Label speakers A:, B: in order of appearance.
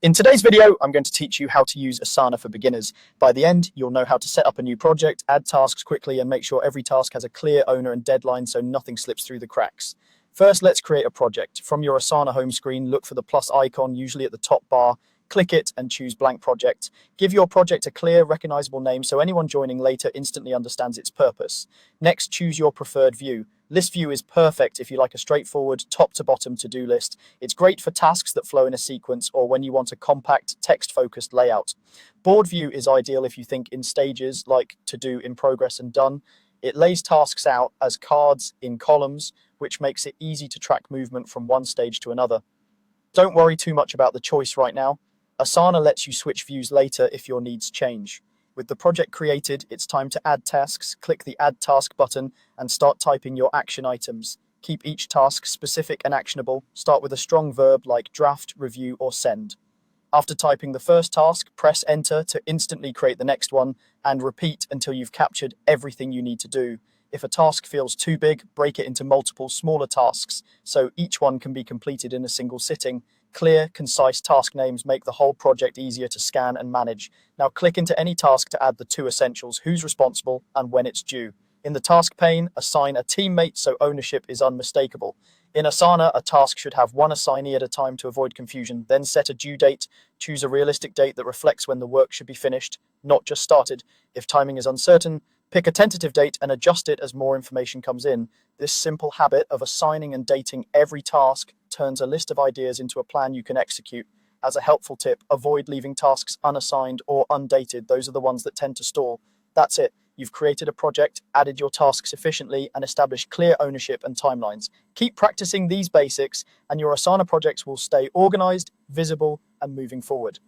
A: In today's video, I'm going to teach you how to use Asana for beginners. By the end, you'll know how to set up a new project, add tasks quickly, and make sure every task has a clear owner and deadline so nothing slips through the cracks. First, let's create a project. From your Asana home screen, look for the plus icon, usually at the top bar. Click it and choose blank project. Give your project a clear, recognizable name so anyone joining later instantly understands its purpose. Next, choose your preferred view. List view is perfect if you like a straightforward, top-to-bottom to-do list. It's great for tasks that flow in a sequence or when you want a compact, text-focused layout. Board view is ideal if you think in stages, like to do, in progress, and done. It lays tasks out as cards in columns, which makes it easy to track movement from one stage to another. Don't worry too much about the choice right now. Asana lets you switch views later if your needs change. With the project created, it's time to add tasks. Click the Add Task button and start typing your action items. Keep each task specific and actionable. Start with a strong verb like draft, review, or send. After typing the first task, press Enter to instantly create the next one and repeat until you've captured everything you need to do. If a task feels too big, break it into multiple smaller tasks so each one can be completed in a single sitting. Clear, concise task names make the whole project easier to scan and manage. Now click into any task to add the two essentials: who's responsible and when it's due. In the task pane, assign a teammate so ownership is unmistakable. In Asana, a task should have one assignee at a time to avoid confusion. Then set a due date. Choose a realistic date that reflects when the work should be finished, not just started. If timing is uncertain, pick a tentative date and adjust it as more information comes in. This simple habit of assigning and dating every task turns a list of ideas into a plan you can execute. As a helpful tip, avoid leaving tasks unassigned or undated. Those are the ones that tend to stall. That's it. You've created a project, added your tasks efficiently, and established clear ownership and timelines. Keep practicing these basics, and your Asana projects will stay organized, visible, and moving forward.